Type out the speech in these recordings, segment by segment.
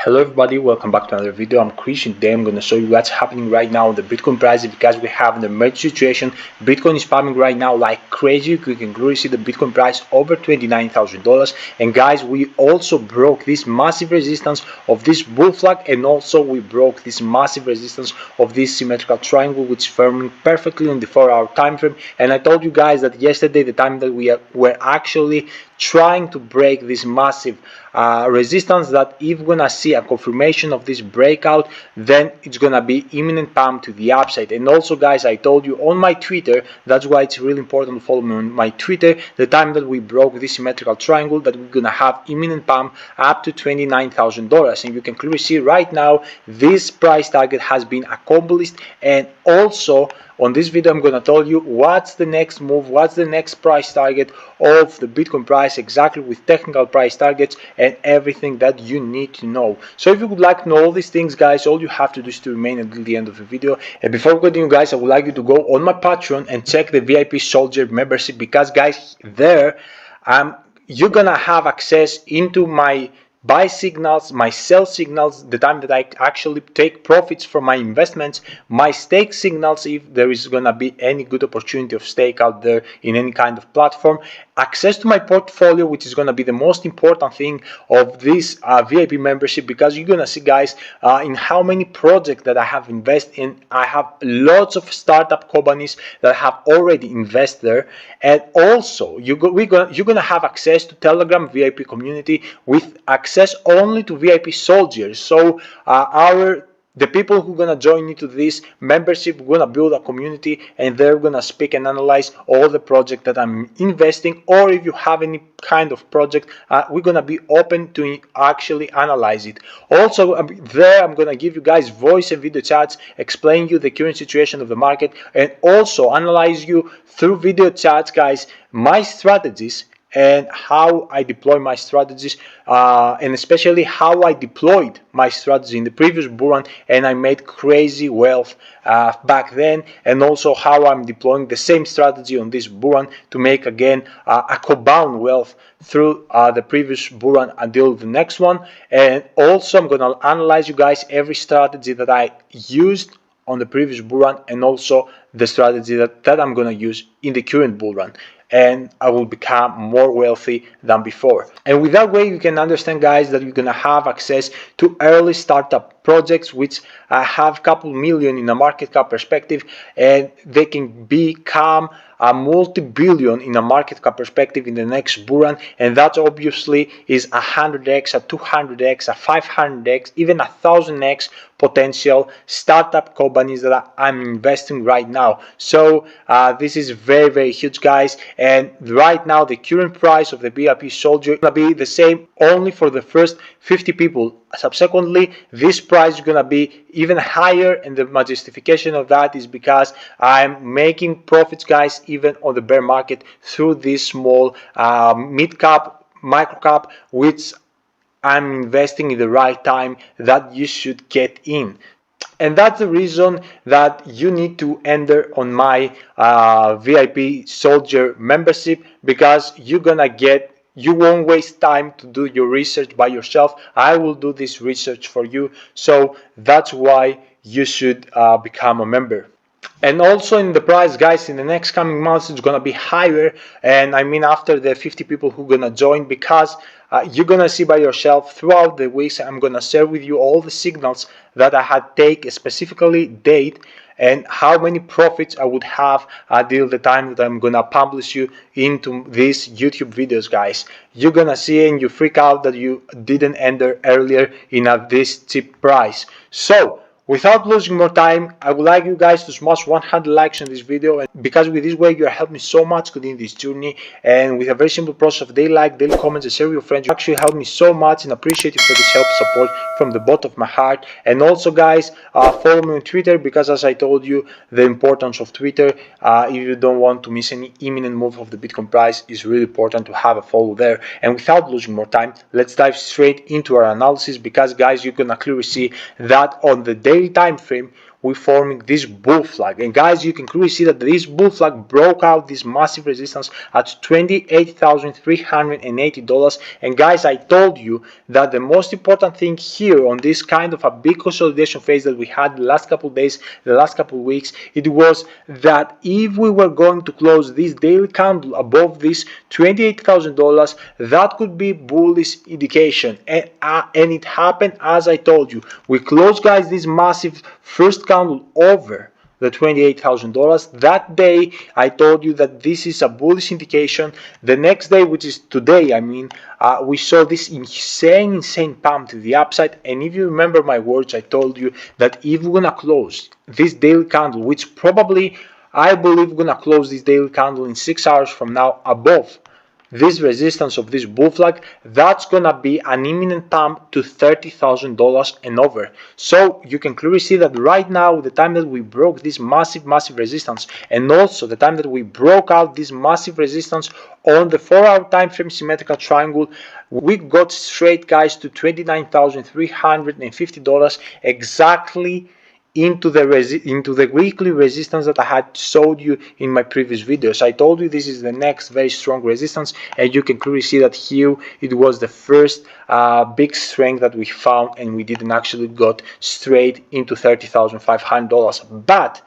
Hello everybody, welcome back to another video. I'm Christian. Today I'm going to show you what's happening right now on the Bitcoin price because we have an emergency situation. Bitcoin is pumping right now like crazy. You can clearly see the Bitcoin price over $29,000. And guys, we also broke this massive resistance of this bull flag, and also we broke this massive resistance of this symmetrical triangle, which is forming perfectly on the 4-hour time frame. And I told you guys that yesterday, the time that we were actually trying to break this massive resistance, that if we're gonna see a confirmation of this breakout, then it's gonna be imminent pump to the upside. And also guys, I told you on my Twitter, that's why it's really important to follow me on my Twitter, the time that we broke this symmetrical triangle, that we're gonna have imminent pump up to $29,000. And you can clearly see right now this price target has been accomplished. And also on this video, I'm gonna tell you what's the next move, what's the next price target of the Bitcoin price, exactly with technical price targets and everything that you need to know. So if you would like to know all these things, guys, all you have to do is to remain until the end of the video. And before we continue, guys, I would like you to go on my Patreon and check the VIP Soldier membership, because guys, there you're gonna have access into my buy signals, my sell signals, the time that I actually take profits from my investments, my stake signals if there is gonna be any good opportunity of stake out there in any kind of platform, access to my portfolio, which is gonna be the most important thing of this VIP membership, because you're gonna see, guys, in how many projects that I have invested in. I have lots of startup companies that have already invested there, and also you're gonna have access to Telegram VIP community with access only to VIP soldiers. So the people who are gonna join into this membership, we're gonna build a community, and they're gonna speak and analyze all the project that I'm investing. Or if you have any kind of project, we're gonna be open to actually analyze it. Also, there I'm gonna give you guys voice and video chats, explain you the current situation of the market, and also analyze you through video chats, guys, my strategies and how I deploy my strategies, and especially how I deployed my strategy in the previous bull run, and I made crazy wealth back then, and also how I'm deploying the same strategy on this bull run to make again a compound wealth through the previous bull run until the next one. And also I'm gonna analyze you guys every strategy that I used on the previous bull run, and also the strategy that I'm gonna use in the current bull run, and I will become more wealthy than before. And with that way, you can understand, guys, that you're gonna have access to early startup projects which have a couple million in a market cap perspective, and they can become a multi-billion in a market cap perspective in the next bull run. And that obviously is 100x, a 200x, a 500x, even 1000x potential startup companies that I'm investing right now. So this is very, very huge, guys. And right now the current price of the BIP Soldier is gonna be the same only for the first 50 people. Subsequently, this price is gonna be even higher, and the justification of that is because I'm making profits, guys, even on the bear market through this small mid cap, micro cap, which I'm investing in the right time that you should get in. And that's the reason that you need to enter on my VIP Soldier membership, because you won't waste time to do your research by yourself. I will do this research for you. So that's why you should become a member. And also in the price, guys, in the next coming months, it's gonna be higher. And I mean, after the 50 people who gonna join, because you're gonna see by yourself throughout the weeks, I'm gonna share with you all the signals that I had take, specifically date, and how many profits I would have until the time that I'm gonna publish you into these YouTube videos, guys. You're gonna see and you freak out that you didn't enter earlier in this cheap price. So without losing more time, I would like you guys to smash 100 likes on this video, and because with this way you are helping me so much in this journey, and with a very simple process of daily like, daily comments, and share with your friends, you actually help me so much, and appreciate you for this help, support from the bottom of my heart. And also, guys, follow me on Twitter, because as I told you, the importance of Twitter, if you don't want to miss any imminent move of the Bitcoin price, is really important to have a follow there. And without losing more time, let's dive straight into our analysis, because guys, you're gonna clearly see that on the daily time frame we forming this bull flag. And guys, you can clearly see that this bull flag broke out this massive resistance at $28,380. And guys, I told you that the most important thing here on this kind of a big consolidation phase that we had the last couple of days, the last couple of weeks, it was that if we were going to close this daily candle above this $28,000, that could be bullish indication. And it happened as I told you. We closed, guys, this massive first candle over the $28,000. That day I told you that this is a bullish indication. The next day, which is today, we saw this insane pump to the upside. And if you remember my words, I told you that if we're gonna close this daily candle, which probably I believe we're gonna close this daily candle in 6 hours from now above this resistance of this bull flag, that's gonna be an imminent pump to $30,000 and over. So you can clearly see that right now, the time that we broke this massive resistance, and also the time that we broke out this massive resistance on the 4-hour time frame symmetrical triangle, we got straight, guys, to $29,350 exactly into the weekly resistance that I had showed you in my previous videos. I told you this is the next very strong resistance, and you can clearly see that here it was the first big strength that we found, and we didn't actually got straight into $30,500. But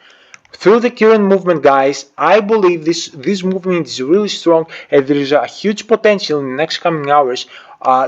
through the current movement, guys, I believe this movement is really strong, and there is a huge potential in the next coming hours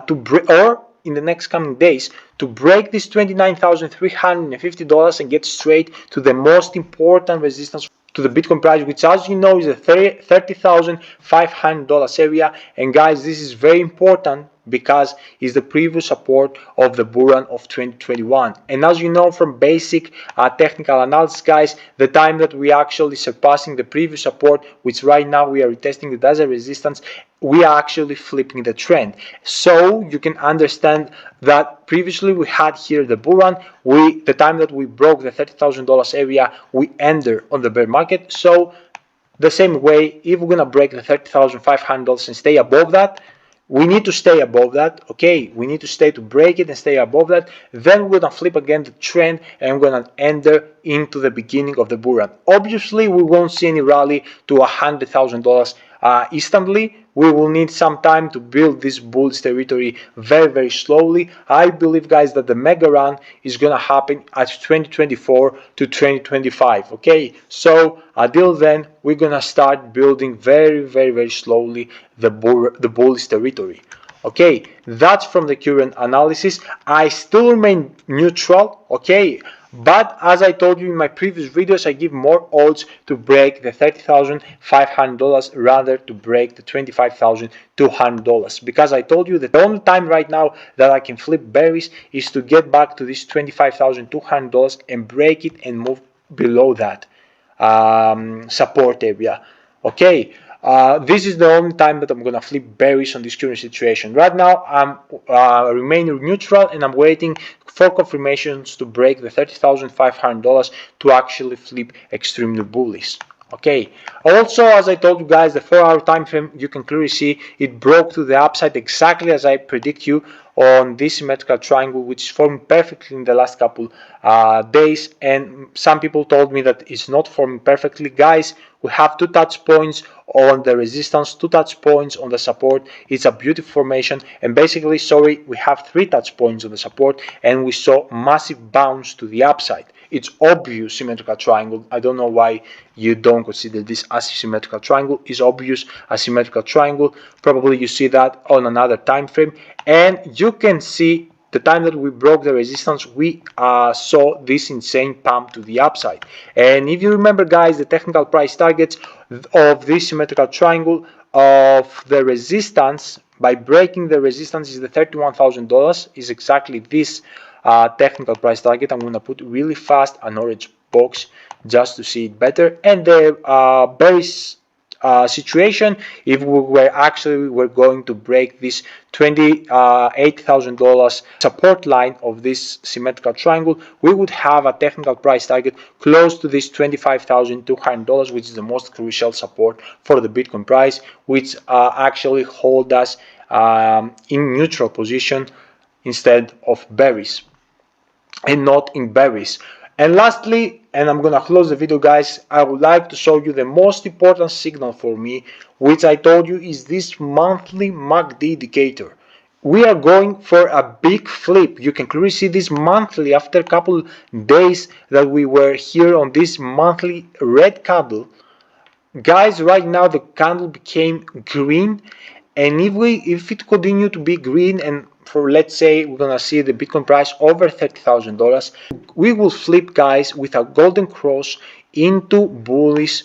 to break, or in the next coming days, to break this $29,350 and get straight to the most important resistance to the Bitcoin price, which, as you know, is the $30,500 area. And guys, this is very important because it's the previous support of the bull run of 2021. And as you know from basic technical analysis, guys, the time that we actually surpassing the previous support, which right now we are retesting it as a resistance, we are actually flipping the trend. So you can understand that previously we had here the bull run, the time that we broke the $30,000 area, we entered on the bear market. So the same way, if we're gonna break the $30,500 and stay above that, we need to stay above that. Okay, we need to stay to break it and stay above that. Then we're gonna flip again the trend, and we're gonna enter into the beginning of the bull run. Obviously, we won't see any rally to $100,000 instantly. We will need some time to build this bullish territory very slowly. I believe, guys, that the mega run is gonna happen at 2024 to 2025. Okay, so until then, we're gonna start building very slowly the bullish territory. Okay, that's from the current analysis. I still remain neutral. Okay, but as I told you in my previous videos, I give more odds to break the $30,500 rather to break the $25,200, because I told you that the only time right now that I can flip berries is to get back to this $25,200 and break it and move below that support area. Okay, this is the only time that I'm gonna flip berries on this current situation. Right now, I'm remaining neutral, and I'm waiting for confirmations to break the $30,500 to actually flip extremely bullish. Okay, also, as I told you guys, the 4-hour time frame, you can clearly see it broke to the upside exactly as I predict you on this symmetrical triangle, which formed perfectly in the last couple days. And some people told me that it's not forming perfectly. Guys, we have 2 touch points on the resistance, 2 touch points on the support. It's a beautiful formation, and basically, sorry, we have 3 touch points on the support, and we saw massive bounce to the upside. It's obvious symmetrical triangle. I don't know why you don't consider this as a symmetrical triangle. It's obvious a symmetrical triangle. Probably you see that on another time frame, and you can see the time that we broke the resistance, we saw this insane pump to the upside. And if you remember, guys, the technical price targets of this symmetrical triangle of the resistance, by breaking the resistance, is the $31,000, is exactly this technical price target. I'm gonna put really fast an orange box just to see it better. And the bearish situation, if we're going to break this $28,000 support line of this symmetrical triangle, we would have a technical price target close to this $25,200, which is the most crucial support for the Bitcoin price, which actually hold us in neutral position instead of bearish, and not in bearish. And lastly, and I'm gonna close the video, guys, I would like to show you the most important signal for me, which I told you is this monthly MACD indicator. We are going for a big flip. You can clearly see this monthly after a couple days that we were here on this monthly red candle. Guys, right now the candle became green, and if it continue to be green, and for, let's say, we're gonna see the Bitcoin price over $30,000, we will flip, guys, with a golden cross into bullish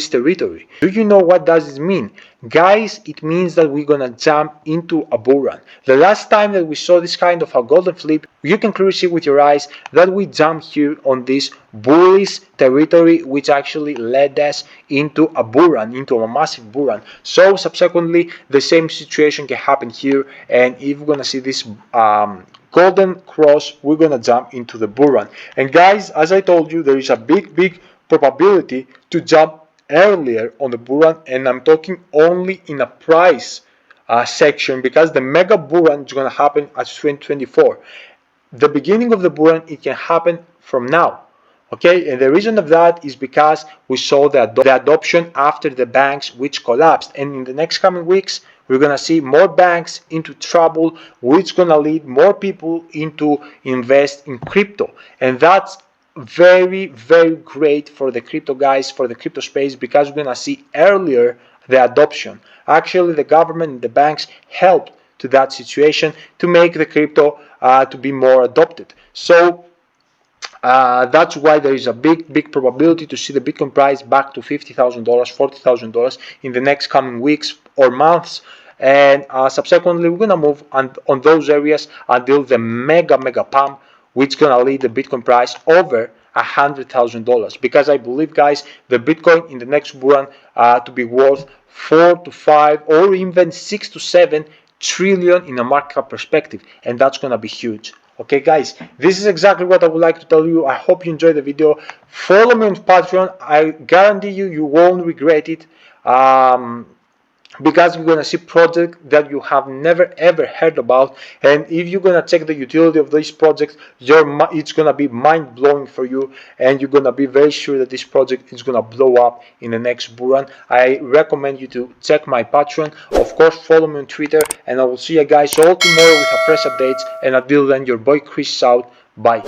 territory. Do you know what does this mean? Guys, it means that we're gonna jump into a bull run. The last time that we saw this kind of a golden flip, you can clearly see with your eyes that we jumped here on this bullish territory, which actually led us into a bull run, into a massive bull run. So subsequently, the same situation can happen here, and if we're gonna see this golden cross, we're gonna jump into the bull run. And guys, as I told you, there is a big probability to jump earlier on the bull run, and I'm talking only in a price section, because the mega bull run is going to happen at 2024. The beginning of the bull run, it can happen from now. Okay, and the reason of that is because we saw the adoption after the banks which collapsed, and in the next coming weeks we're gonna see more banks into trouble, which gonna lead more people into invest in crypto, and that's very great for the crypto guys, for the crypto space, because we're gonna see earlier the adoption. Actually, the government and the banks helped to that situation to make the crypto to be more adopted. So that's why there is a big probability to see the Bitcoin price back to $50,000, $40,000 in the next coming weeks or months. And subsequently, we're gonna move on those areas until the mega pump, which gonna lead the Bitcoin price over $100,000. Because I believe, guys, the Bitcoin in the next bull run to be worth 4 to 5 or even 6 to 7 trillion in a market cap perspective, and that's gonna be huge. Okay, guys, this is exactly what I would like to tell you. I hope you enjoyed the video. Follow me on Patreon. I guarantee you won't regret it, because you're gonna see projects that you have never ever heard about, and if you're gonna check the utility of these projects, it's gonna be mind-blowing for you, and you're gonna be very sure that this project is gonna blow up in the next bull run. I recommend you to check my Patreon. Of course, follow me on Twitter, and I will see you guys all tomorrow with a fresh updates. And until then, your boy Chris out. Bye.